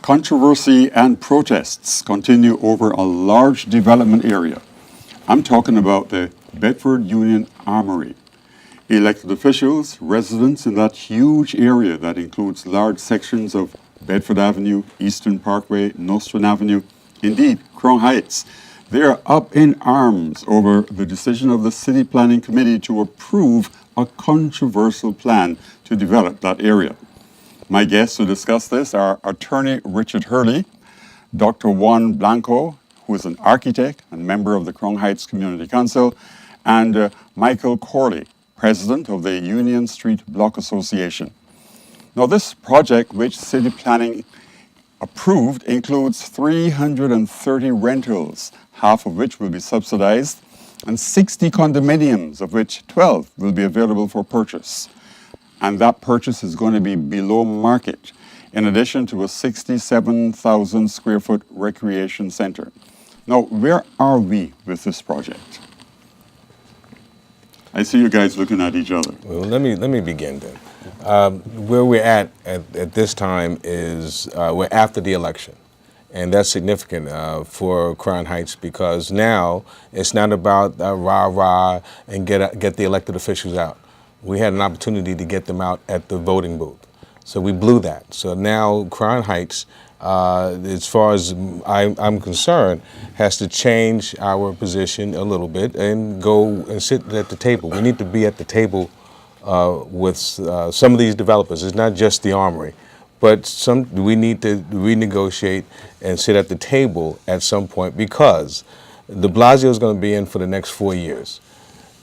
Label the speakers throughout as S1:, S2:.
S1: Controversy and protests continue over a large development area. I'm talking about the Bedford-Union Armory. Elected officials, residents in that huge area that includes large sections of Bedford Avenue, Eastern Parkway, Nostrand Avenue, indeed, Crown Heights, they are up in arms over the decision of the City Planning Committee to approve a controversial plan to develop that area. My guests to discuss this are Attorney Richard Hurley, Dr. Juan Blanco, who is an architect and member of the Crown Heights Community Council, and Michael Corley, president of the Union Street Block Association. Now, this project, which City Planning approved, includes 330 rentals, half of which will be subsidized, and 60 condominiums, of which 12 will be available for purchase. And that purchase is going to be below market, in addition to a 67,000 square foot recreation center. Now, where are we with this project? I see you guys looking at each other.
S2: Well, let me begin then. Where we're at this time is we're after the election. And that's significant for Crown Heights because now it's not about rah-rah and get the elected officials out. We had an opportunity to get them out at the voting booth. So we blew that. So now Crown Heights, as far as I'm concerned, has to change our position a little bit and go and sit at the table. We need to be at the table with some of these developers. It's not just the Armory, but we need to renegotiate and sit at the table at some point because de Blasio is going to be in for the next 4 years.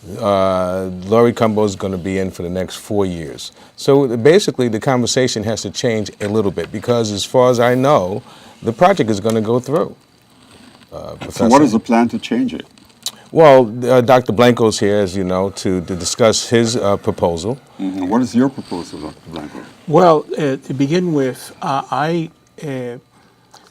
S2: Laurie Cumbo is going to be in for the next 4 years. So basically the conversation has to change a little bit because as far as I know, the project is going to go through.
S1: So what is the plan to change it?
S2: Well, Dr. Blanco's here, as you know, to discuss his proposal.
S1: Mm-hmm. What is your proposal, Dr. Blanco?
S3: Well, to begin with, I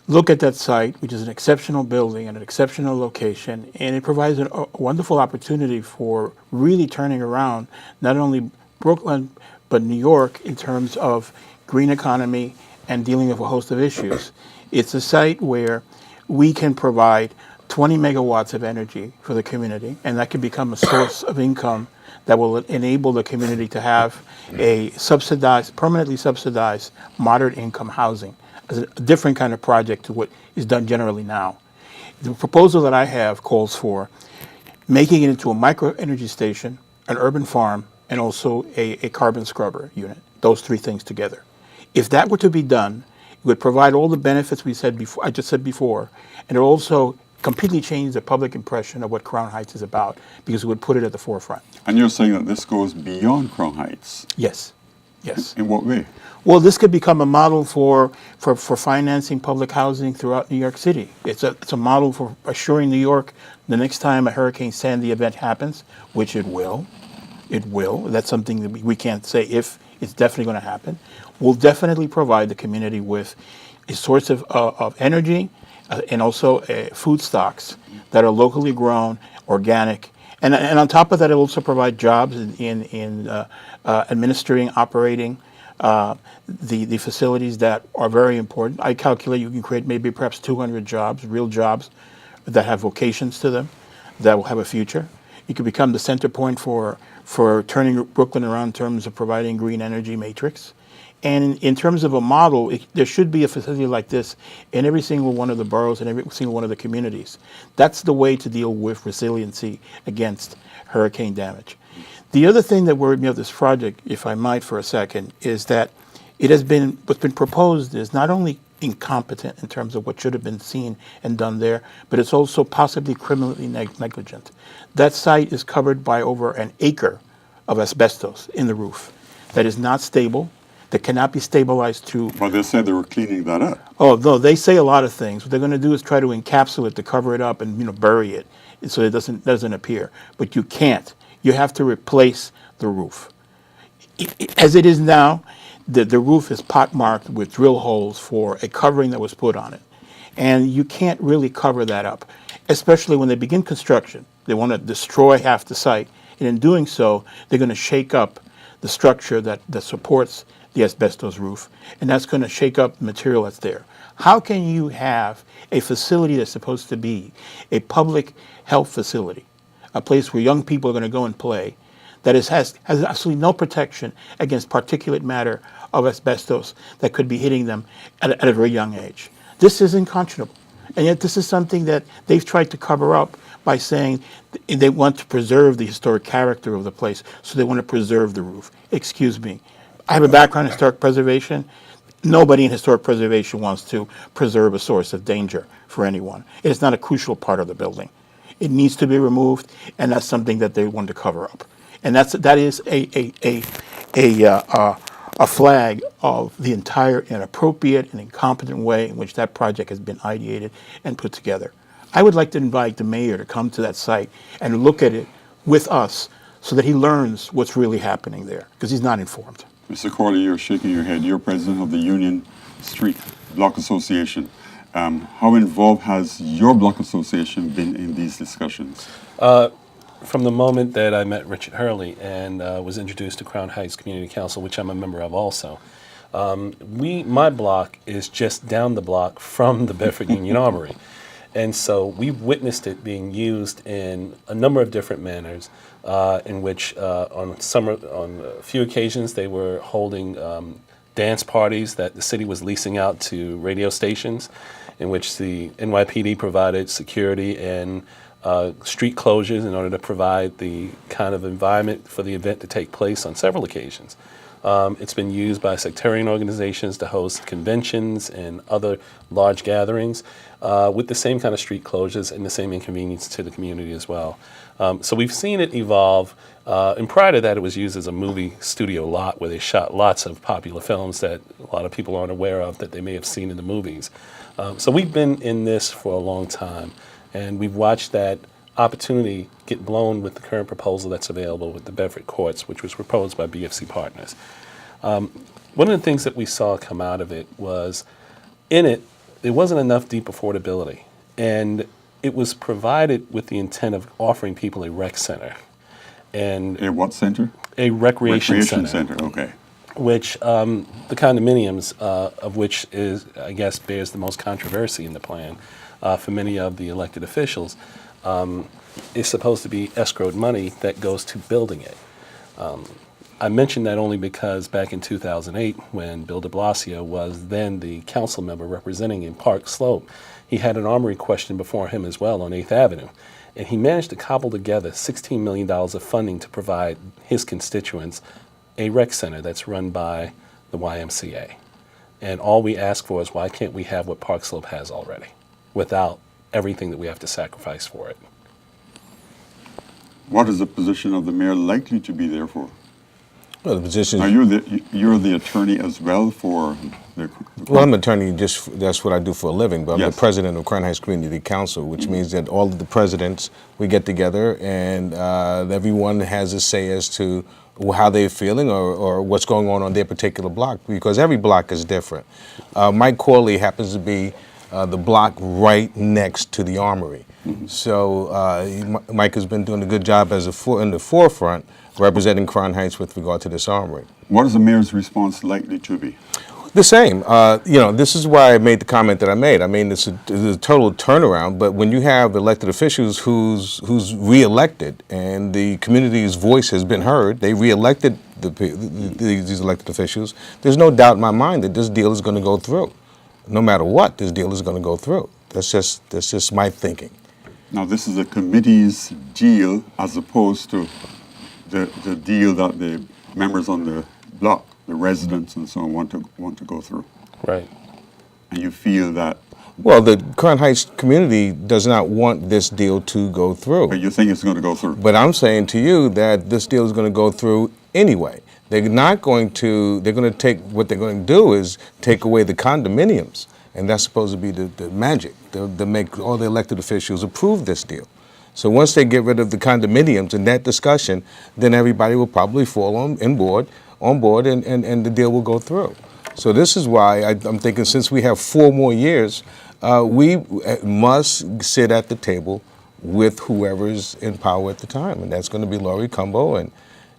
S3: look at that site, which is an exceptional building and an exceptional location, and it provides a wonderful opportunity for really turning around not only Brooklyn, but New York in terms of green economy and dealing with a host of issues. It's a site where we can provide 20 megawatts of energy for the community, and that can become a source of income that will enable the community to have a subsidized, permanently subsidized, moderate income housing. As a different kind of project to what is done generally now. The proposal that I have calls for making it into a micro energy station, an urban farm, and also a carbon scrubber unit, those three things together. If that were to be done, it would provide all the benefits I just said before, and it also completely change the public impression of what Crown Heights is about because it would put it at the forefront.
S1: And you're saying that this goes beyond Crown Heights?
S3: Yes. Yes.
S1: In what way?
S3: Well, this could become a model for financing public housing throughout New York City. It's a model for assuring New York the next time a Hurricane Sandy event happens, which it will. It will. That's something that we can't say if it's definitely going to happen. We'll definitely provide the community with a source of energy and also food stocks that are locally grown, organic. And on top of that, it will also provide jobs in administering, operating the facilities that are very important. I calculate you can create maybe perhaps 200 jobs, real jobs that have vocations to them, that will have a future. You could become the center point for turning Brooklyn around in terms of providing green energy matrix. And in terms of a model, there should be a facility like this in every single one of the boroughs and every single one of the communities. That's the way to deal with resiliency against hurricane damage. The other thing that worried me of this project, if I might for a second, is that what's been proposed is not only incompetent in terms of what should have been seen and done there, but it's also possibly criminally negligent. That site is covered by over an acre of asbestos in the roof that is not stable, that cannot be stabilized to...
S1: Well, they said they were cleaning that up.
S3: Oh, no, they say a lot of things. What they're going to do is try to encapsulate, to cover it up and bury it so it doesn't appear. But you can't. You have to replace the roof. As it is now, the roof is pockmarked with drill holes for a covering that was put on it. And you can't really cover that up, especially when they begin construction. They want to destroy half the site. And in doing so, they're going to shake up the structure that supports the asbestos roof, and that's going to shake up the material that's there. How can you have a facility that's supposed to be a public health facility, a place where young people are going to go and play, that has absolutely no protection against particulate matter of asbestos that could be hitting them at a very young age? This is unconscionable. And yet this is something that they've tried to cover up by saying they want to preserve the historic character of the place, so they want to preserve the roof. Excuse me. I have a background in historic preservation. Nobody in historic preservation wants to preserve a source of danger for anyone. It is not a crucial part of the building. It needs to be removed, and that's something that they want to cover up. And that is a flag of the entire inappropriate and incompetent way in which that project has been ideated and put together. I would like to invite the mayor to come to that site and look at it with us so that he learns what's really happening there, because he's not informed.
S1: Mr. Corley, you're shaking your head. You're president of the Union Street Block Association. How involved has your block association been in these discussions?
S4: From the moment that I met Richard Hurley and was introduced to Crown Heights Community Council, which I'm a member of also, my block is just down the block from the Bedford-Union Armory. And so we've witnessed it being used in a number of different manners, in which on a few occasions they were holding dance parties that the city was leasing out to radio stations, in which the NYPD provided security and street closures in order to provide the kind of environment for the event to take place on several occasions. It's been used by sectarian organizations to host conventions and other large gatherings with the same kind of street closures and the same inconvenience to the community as well. So we've seen it evolve. And prior to that, it was used as a movie studio lot where they shot lots of popular films that a lot of people aren't aware of that they may have seen in the movies. So we've been in this for a long time, and we've watched that opportunity get blown with the current proposal that's available with the Bedford Courts, which was proposed by BFC Partners. One of the things that we saw come out of it was, in it, there wasn't enough deep affordability, and it was provided with the intent of offering people a rec center. And
S1: A what center?
S4: a recreation center.
S1: Okay.
S4: Which the condominiums, of which is, I guess, bears the most controversy in the plan for many of the elected officials, is supposed to be escrowed money that goes to building it. I mention that only because back in 2008, when Bill de Blasio was then the council member representing in Park Slope, he had an armory question before him as well on 8th Avenue. And he managed to cobble together $16 million of funding to provide his constituents a rec center that's run by the YMCA. And all we ask for is, why can't we have what Park Slope has already without everything that we have to sacrifice for it?
S1: What is the position of the mayor likely to be there for?
S2: Well, the position.
S1: Are you're the attorney as well for the?
S2: Well, I'm an attorney. That's what I do for a living. But I'm
S1: Yes.
S2: the president of Crown Heights Community Council, which means that all of the presidents, we get together and everyone has a say as to how they're feeling or what's going on their particular block, because every block is different. Mike Corley happens to be the block right next to the Armory. So Mike has been doing a good job as in the forefront, representing Crown Heights with regard to this armory.
S1: What is the mayor's response likely to be?
S2: The same. This is why I made the comment that I made. I mean, it's a total turnaround, but when you have elected officials who's re-elected and the community's voice has been heard, they re-elected these elected officials, there's no doubt in my mind that this deal is going to go through. No matter what, this deal is going to go through. That's just my thinking.
S1: Now, this is a committee's deal as opposed to the deal that the members on the block, the residents and so on, want to go through.
S4: Right.
S1: And you feel that,
S2: Well, the Crown Heights community does not want this deal to go through.
S1: but you think it's going to go through.
S2: But I'm saying to you that this deal is going to go through anyway. They're going to take, what they're going to do is take away the condominiums. And that's supposed to be the magic, to make all the elected officials approve this deal. So once they get rid of the condominiums in that discussion, then everybody will probably fall on board, and the deal will go through. So this is why I'm thinking, since we have 4 more years, we must sit at the table with whoever's in power at the time, and that's going to be Laurie Cumbo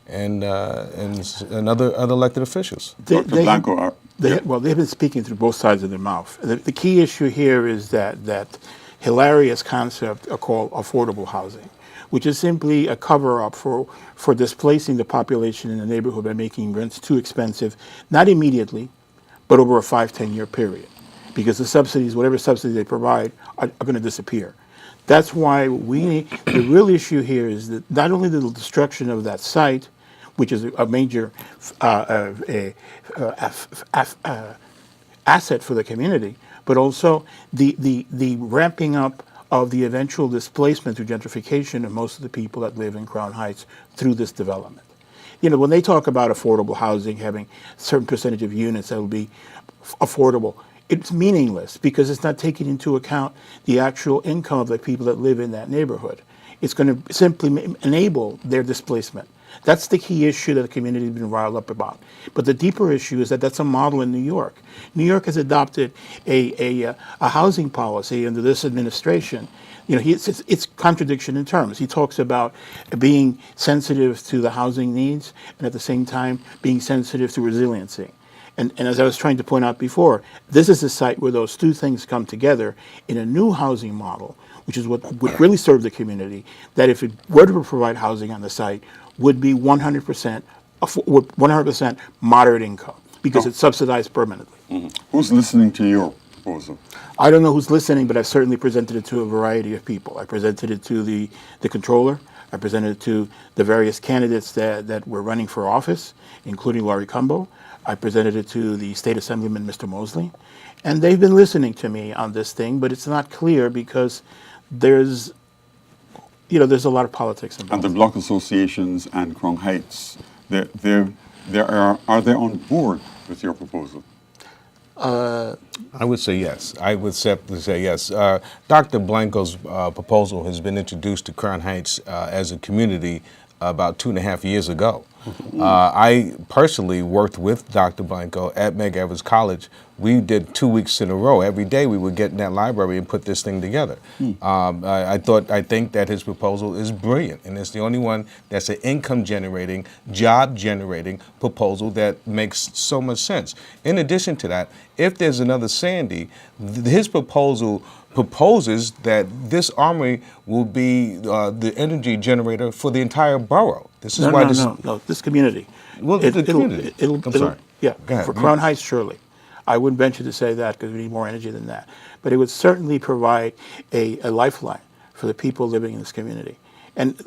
S2: and other elected officials.
S1: Dr. Blanco,
S3: They've been speaking through both sides of their mouth. The key issue here is that hilarious concept called affordable housing, which is simply a cover-up for displacing the population in the neighborhood by making rents too expensive, not immediately, but over a 5-10 year period, because the subsidies, whatever subsidies they provide, are going to disappear. That's why the real issue here is that not only the destruction of that site, which is a major asset for the community, but also the ramping up of the eventual displacement through gentrification of most of the people that live in Crown Heights through this development. You know, when they talk about affordable housing, having a certain percentage of units that will be affordable, it's meaningless because it's not taking into account the actual income of the people that live in that neighborhood. It's going to simply enable their displacement. That's the key issue that the community has been riled up about. But the deeper issue is that that's a model in New York. New York has adopted a housing policy under this administration. You know, it's contradiction in terms. He talks about being sensitive to the housing needs and at the same time being sensitive to resiliency. And as I was trying to point out before, this is a site where those two things come together in a new housing model, which is what would really serve the community, that if it were to provide housing on the site, would be 100% moderate income because it's subsidized permanently.
S1: Mm-hmm. Who's listening to your proposal?
S3: I don't know who's listening, but I've certainly presented it to a variety of people. I presented it to the controller. I presented it to the various candidates that were running for office, including Laurie Cumbo. I presented it to the State Assemblyman, Mr. Mosley. And they've been listening to me on this thing, but it's not clear because there's a lot of politics involved.
S1: And the block associations and Crown Heights, are they on board with your proposal?
S2: I would say yes. I would simply say yes. Dr. Blanco's proposal has been introduced to Crown Heights as a community about 2.5 years ago. I personally worked with Dr. Blanco at Meg Evans College. We did 2 weeks in a row. Every day we would get in that library and put this thing together. I think that his proposal is brilliant, and it's the only one that's an income generating, job generating proposal that makes so much sense. In addition to that, if there's another Sandy, his proposal proposes that this armory will be the energy generator for the entire borough. This is
S3: this community.
S2: Well, the community. I'm sorry.
S3: Yeah,
S2: Go ahead.
S3: for Crown Heights, surely. I wouldn't venture to say that because we need more energy than that. But it would certainly provide a lifeline for the people living in this community. And,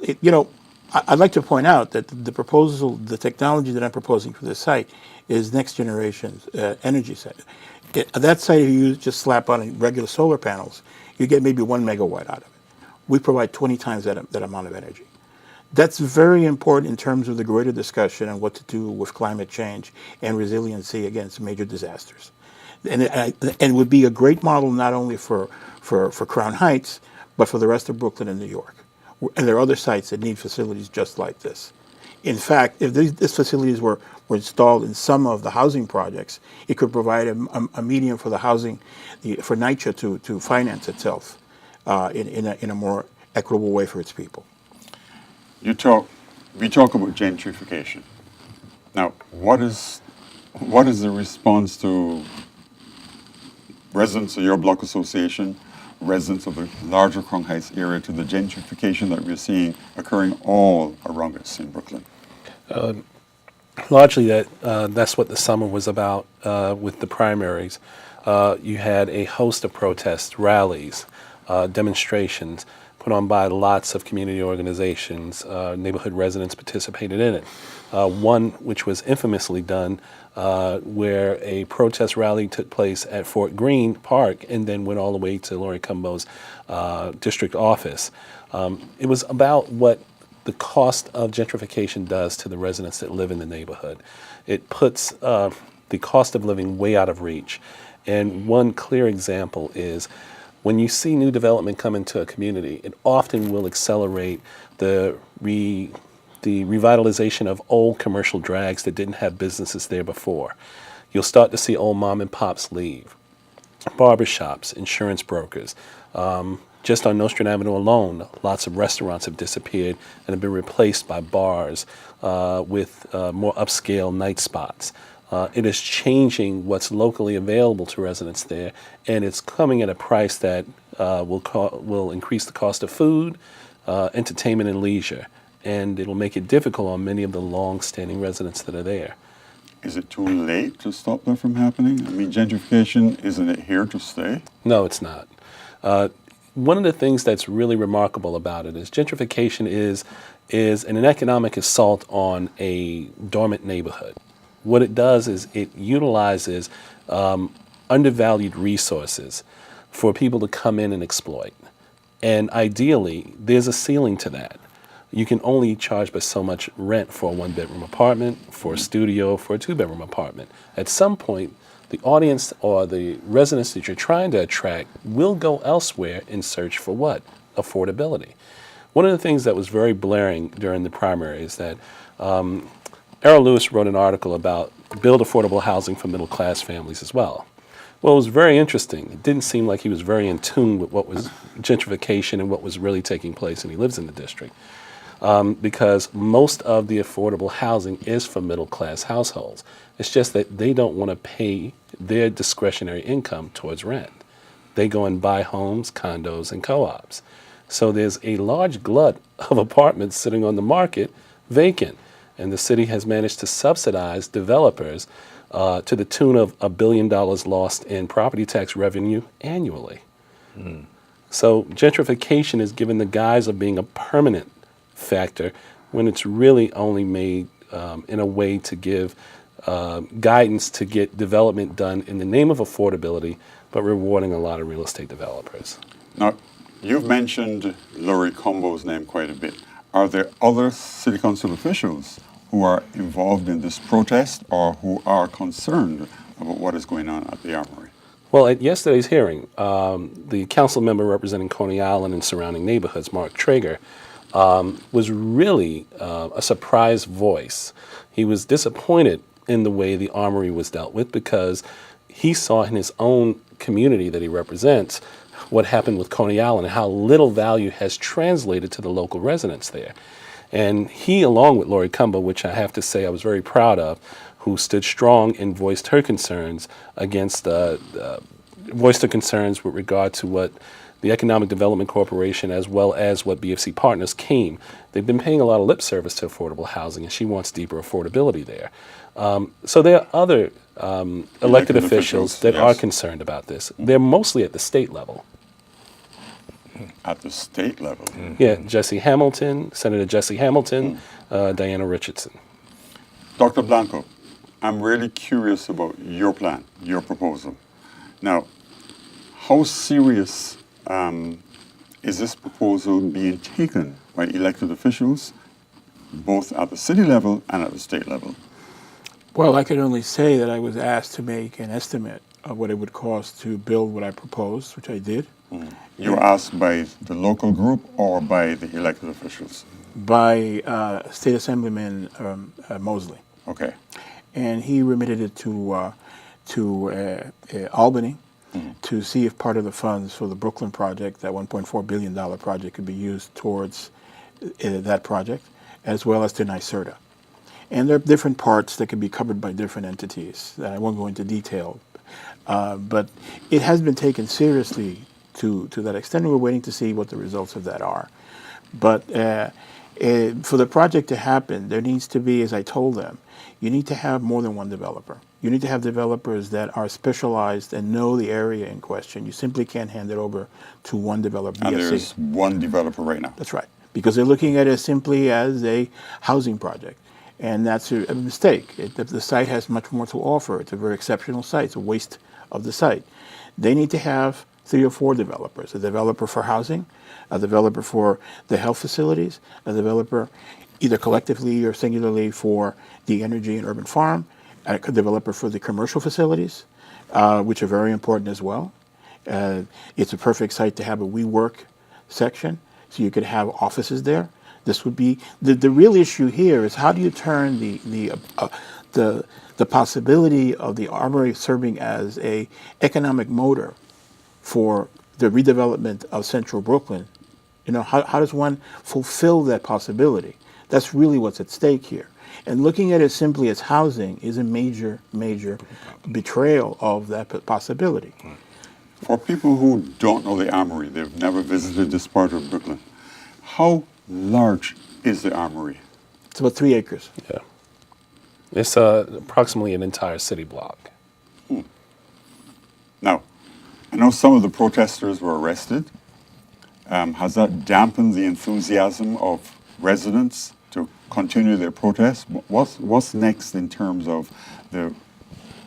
S3: I'd like to point out that the technology that I'm proposing for this site is next generation energy site. That site, if you just slap on regular solar panels, you get maybe 1 megawatt out of it. We provide 20 times that amount of energy. That's very important in terms of the greater discussion on what to do with climate change and resiliency against major disasters. And would be a great model not only for Crown Heights, but for the rest of Brooklyn and New York. And there are other sites that need facilities just like this. In fact, if these facilities were installed in some of the housing projects, it could provide a medium for the housing, for NYCHA to finance itself in a more equitable way for its people.
S1: We talk about gentrification. Now, what is the response to residents of your block association, residents of the larger Crown Heights area, to the gentrification that we're seeing occurring all around us in Brooklyn?
S4: Largely, that's what the summer was about with the primaries. You had a host of protests, rallies, demonstrations put on by lots of community organizations. Neighborhood residents participated in it. One which was infamously done where a protest rally took place at Fort Greene Park and then went all the way to Laurie Cumbo's district office. It was about what the cost of gentrification does to the residents that live in the neighborhood. It puts the cost of living way out of reach. And one clear example is when you see new development come into a community, it often will accelerate the revitalization of old commercial drags that didn't have businesses there before. You'll start to see old mom and pops leave. Barbershops, insurance brokers, Just on Nostrand Avenue alone, lots of restaurants have disappeared and have been replaced by bars with more upscale night spots. It is changing what's locally available to residents there, and it's coming at a price that will increase the cost of food, entertainment, and leisure, and it'll make it difficult on many of the long-standing residents that are there.
S1: Is it too late to stop that from happening? I mean, gentrification, isn't it here to stay?
S4: No, it's not. One of the things that's really remarkable about it is gentrification is an economic assault on a dormant neighborhood. What it does is it utilizes undervalued resources for people to come in and exploit. And ideally, there's a ceiling to that. You can only charge by so much rent for a one-bedroom apartment, for a studio, for a two-bedroom apartment. At some point, the audience or the residents that you're trying to attract will go elsewhere in search for what? Affordability. One of the things that was very blaring during the primary is that Errol Lewis wrote an article about build affordable housing for middle-class families as well. Well, it was very interesting. It didn't seem like he was very in tune with what was gentrification and what was really taking place, and he lives in the district. Because most of the affordable housing is for middle-class households. It's just that they don't want to pay their discretionary income towards rent. They go and buy homes, condos, and co-ops. So there's a large glut of apartments sitting on the market vacant, and the city has managed to subsidize developers to the tune of $1 billion lost in property tax revenue annually. So gentrification is given the guise of being a permanent factor when it's really only made in a way to give guidance to get development done in the name of affordability, but rewarding a lot of real estate developers.
S1: Now, you've mentioned Laurie Cumbo's name quite a bit. Are there other city council officials who are involved in this protest or who are concerned about what is going on at the Armory?
S4: Well, at yesterday's hearing, the council member representing Coney Island and surrounding neighborhoods, Mark Traeger, was really a surprise voice. He was disappointed in the way the Armory was dealt with because he saw in his own community that he represents what happened with Coney Island and how little value has translated to the local residents there. And he, along with Laurie Cumbo, which I have to say I was very proud of, who stood strong and voiced her concerns against, voiced her concerns with regard to what the Economic Development Corporation, as well as what BFC Partners came. They've been paying a lot of lip service to affordable housing, and she wants deeper affordability there. So there are other elected officials that are concerned about this. They're mostly at the state level.
S1: At the state level?
S4: Yeah, Jesse Hamilton, Senator Jesse Hamilton, Diana Richardson.
S1: Dr. Blanco, I'm really curious about your plan, your proposal. Now, how serious is this proposal being taken by elected officials, both at the city level and at the state level?
S3: Well, I can only say that I was asked to make an estimate of what it would cost to build what I proposed, which I did.
S1: You were asked by the local group or by the elected officials?
S3: By State Assemblyman Mosley.
S1: Okay.
S3: And he remitted it to Albany to see if part of the funds for the Brooklyn project, that $1.4 billion project, could be used towards that project, as well as to NYSERDA. And there are different parts that can be covered by different entities that I won't go into detail. But it has been taken seriously to that extent, and we're waiting to see what the results of that are. But for the project to happen, there needs to be, as I told them, you need to have more than one developer. You need to have developers that are specialized and know the area in question. You simply can't hand it over to one developer.
S1: And there's one developer right now.
S3: That's right, because they're looking at it simply as a housing project. And that's a mistake. The site has much more to offer. It's a very exceptional site. It's a waste of the site. They need to have 3 or 4 developers, a developer for housing, a developer for the health facilities, a developer either collectively or singularly for the energy and urban farm, a developer for the commercial facilities, which are very important as well. It's a perfect site to have a WeWork section, so you could have offices there. This would be the real issue here is how do you turn the possibility of the Armory serving as a economic motor for the redevelopment of central Brooklyn, how does one fulfill that possibility? That's really what's at stake here. And looking at it simply as housing is a major, major betrayal of that possibility.
S1: For people who don't know the Armory, they've never visited this part of Brooklyn, how large is the Armory?
S3: It's about 3 acres.
S4: Yeah. It's approximately an entire city block.
S1: Now, I know some of the protesters were arrested. Has that dampened the enthusiasm of residents to continue their protest? What's next in terms of the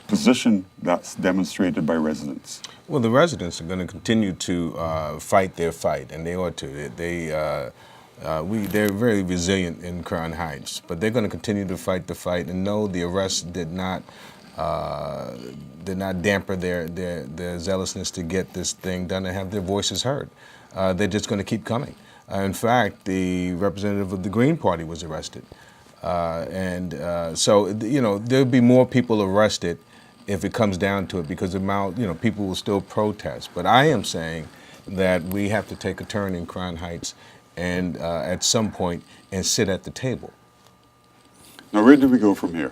S1: position that's demonstrated by residents?
S2: Well, the residents are going to continue to fight their fight, and they ought to. They're very resilient in Crown Heights, but they're going to continue to fight the fight and know the arrest did not damper their zealousness to get this thing done and have their voices heard. They're just going to keep coming. In fact, the representative of the Green Party was arrested. So there'll be more people arrested if it comes down to it, because people will still protest. But I am saying that we have to take a turn in Crown Heights and at some point and sit at the table.
S1: Now, where do we go from here?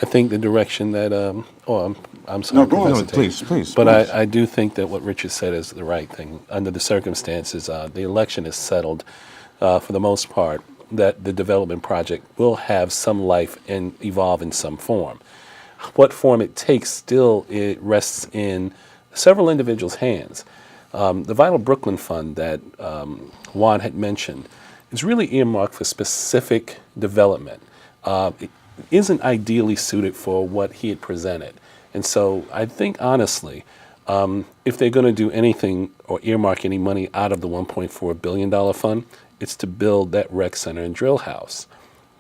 S4: I think the direction that, I'm sorry.
S1: No, go ahead.
S2: No, please.
S4: But I do think that what Richard said is the right thing. Under the circumstances, the election is settled for the most part, that the development project will have some life and evolve in some form. What form it takes still, it rests in several individuals' hands. The Vital Brooklyn Fund that Juan had mentioned is really earmarked for specific development. It isn't ideally suited for what he had presented. And so I think, honestly, if they're going to do anything or earmark any money out of the $1.4 billion fund, it's to build that rec center and drill house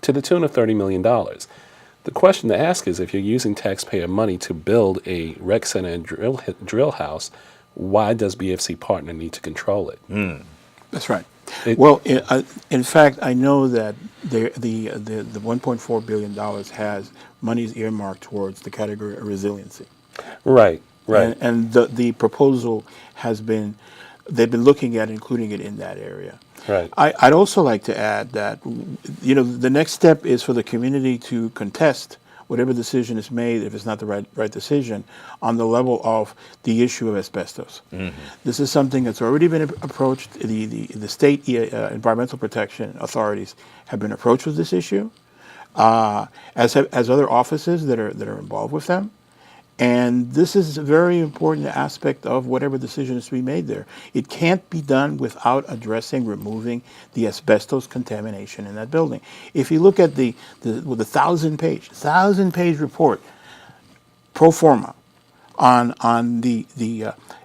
S4: to the tune of $30 million. The question to ask is, if you're using taxpayer money to build a rec center and drill house, why does BFC Partner need to control it?
S3: That's right. In fact, I know that the $1.4 billion has monies earmarked towards the category of resiliency.
S4: Right.
S3: And the proposal has been, they've been looking at including it in that area.
S4: Right.
S3: I'd also like to add that, the next step is for the community to contest whatever decision is made, if it's not the right decision, on the level of the issue of asbestos. Mm-hmm. This is something that's already been approached. The state environmental protection authorities have been approached with this issue, as other offices that are involved with them. And this is a very important aspect of whatever decision is to be made there. It can't be done without removing the asbestos contamination in that building. If you look at the 1,000-page report, pro forma, on the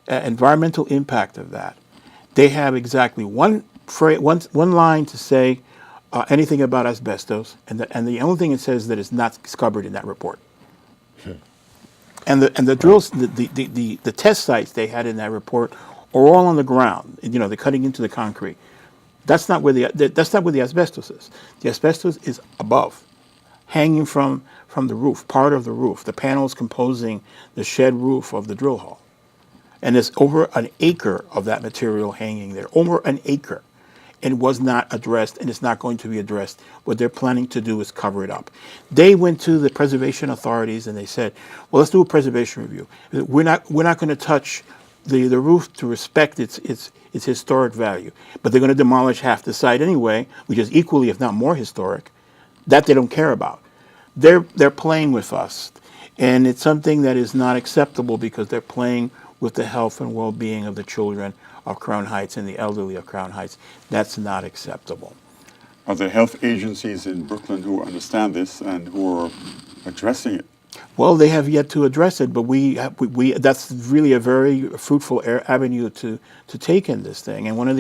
S3: environmental impact of that, they have exactly one line to say anything about asbestos, and the only thing it says that is not covered in that report. And the drills, the test sites they had in that report are all on the ground. They're cutting into the concrete. That's not where the asbestos is. The asbestos is above, hanging from the roof, part of the roof, the panels composing the shed roof of the drill hall. And there's over an acre of that material hanging there, over an acre. And was not addressed, and it's not going to be addressed. What they're planning to do is cover it up. They went to the preservation authorities and they said, well, let's do a preservation review. We're not going to touch the roof to respect its historic value. But they're going to demolish half the site anyway, which is equally, if not more, historic. That they don't care about. They're playing with us. And it's something that is not acceptable, because they're playing with the health and well-being of the children of Crown Heights and the elderly of Crown Heights. That's not acceptable.
S1: Are there health agencies in Brooklyn who understand this and who are addressing it?
S3: Well, they have yet to address it, but we that's really a very fruitful avenue to take in this thing. And one of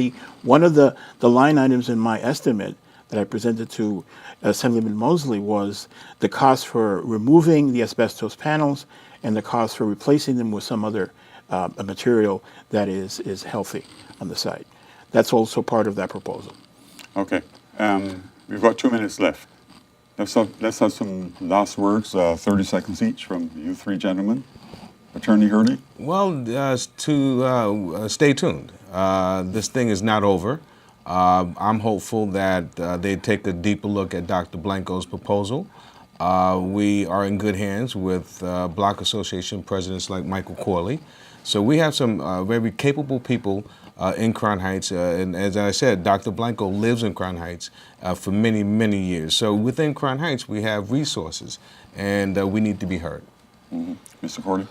S3: the line items in my estimate that I presented to Assemblyman Mosley was the cost for removing the asbestos panels and the cost for replacing them with some other a material that is healthy on the site. That's also part of that proposal.
S1: Okay. We've got 2 minutes left. Let's have some last words, 30 seconds each from you three gentlemen. Attorney Hurley?
S2: Well, stay tuned. This thing is not over. I'm hopeful that they take a deeper look at Dr. Blanco's proposal. We are in good hands with Block Association presidents like Michael Corley. So we have some very capable people in Crown Heights. And as I said, Dr. Blanco lives in Crown Heights for many, many years. So within Crown Heights, we have resources, and we need to be heard.
S1: Mr. Corley?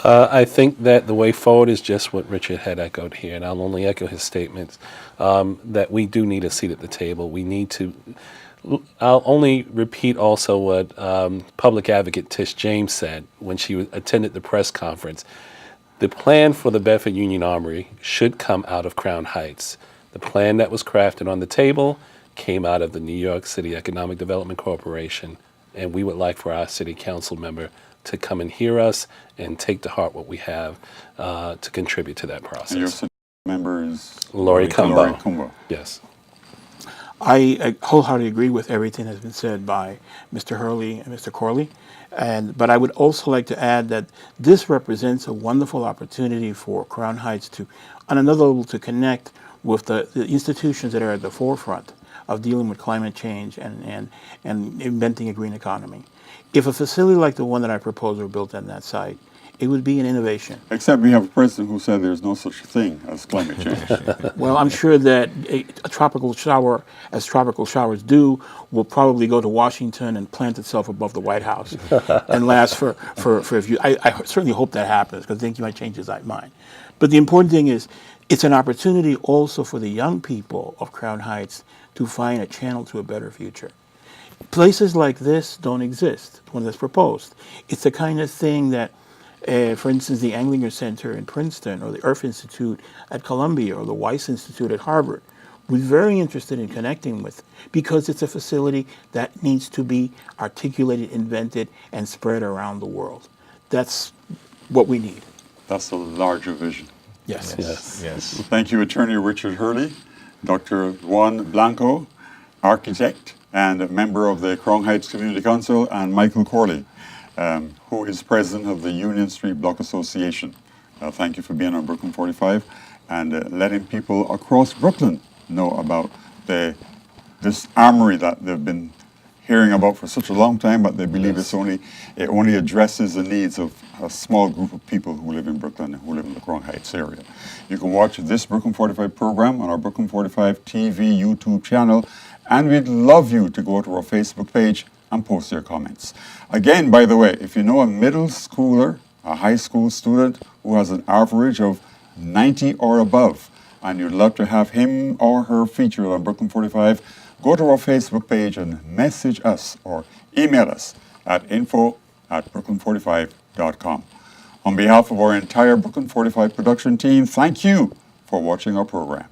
S4: I think that the way forward is just what Richard had echoed here, and I'll only echo his statements, that we do need a seat at the table. We need to, I'll only repeat also what Public Advocate Tish James said when she attended the press conference. The plan for the Bedford-Union Armory should come out of Crown Heights. The plan that was crafted on the table came out of the New York City Economic Development Corporation, and we would like for our city council member to come and hear us and take to heart what we have to contribute to that process.
S1: And your city member is?
S4: Laurie Cumbo.
S1: Cumbo.
S4: Yes.
S3: I wholeheartedly agree with everything that's been said by Mr. Hurley and Mr. Corley. But I would also like to add that this represents a wonderful opportunity for Crown Heights to, on another level, to connect with the institutions that are at the forefront of dealing with climate change and inventing a green economy. If a facility like the one that I propose were built on that site, it would be an innovation.
S1: Except we have a president who said there's no such thing as climate change.
S3: Well, I'm sure that a tropical shower, as tropical showers do, will probably go to Washington and plant itself above the White House and last for a few. I certainly hope that happens, because I think he might change his mind. But the important thing is, it's an opportunity also for the young people of Crown Heights to find a channel to a better future. Places like this don't exist when it's proposed. It's the kind of thing that, for instance, the Anglinger Center in Princeton, or the Earth Institute at Columbia, or the Weiss Institute at Harvard, we're very interested in connecting with, because it's a facility that needs to be articulated, invented, and spread around the world. That's what we need.
S1: That's a larger vision.
S3: Yes.
S2: Yes.
S1: Thank you, Attorney Richard Hurley, Dr. Juan Blanco, architect and a member of the Crown Heights Community Council, and Michael Corley, who is president of the Union Street Block Association. Thank you for being on Brooklyn 45 and letting people across Brooklyn know about this armory that they've been hearing about for such a long time, but they believe it only addresses the needs of a small group of people who live in Brooklyn and who live in the Crown Heights area. You can watch this Brooklyn 45 program on our Brooklyn 45 TV YouTube channel, and we'd love you to go to our Facebook page and post your comments. Again, by the way, if you know a middle schooler, a high school student who has an average of 90 or above, and you'd love to have him or her featured on Brooklyn 45, go to our Facebook page and message us or email us at info@brooklyn45.com. On behalf of our entire Brooklyn 45 production team, thank you for watching our program.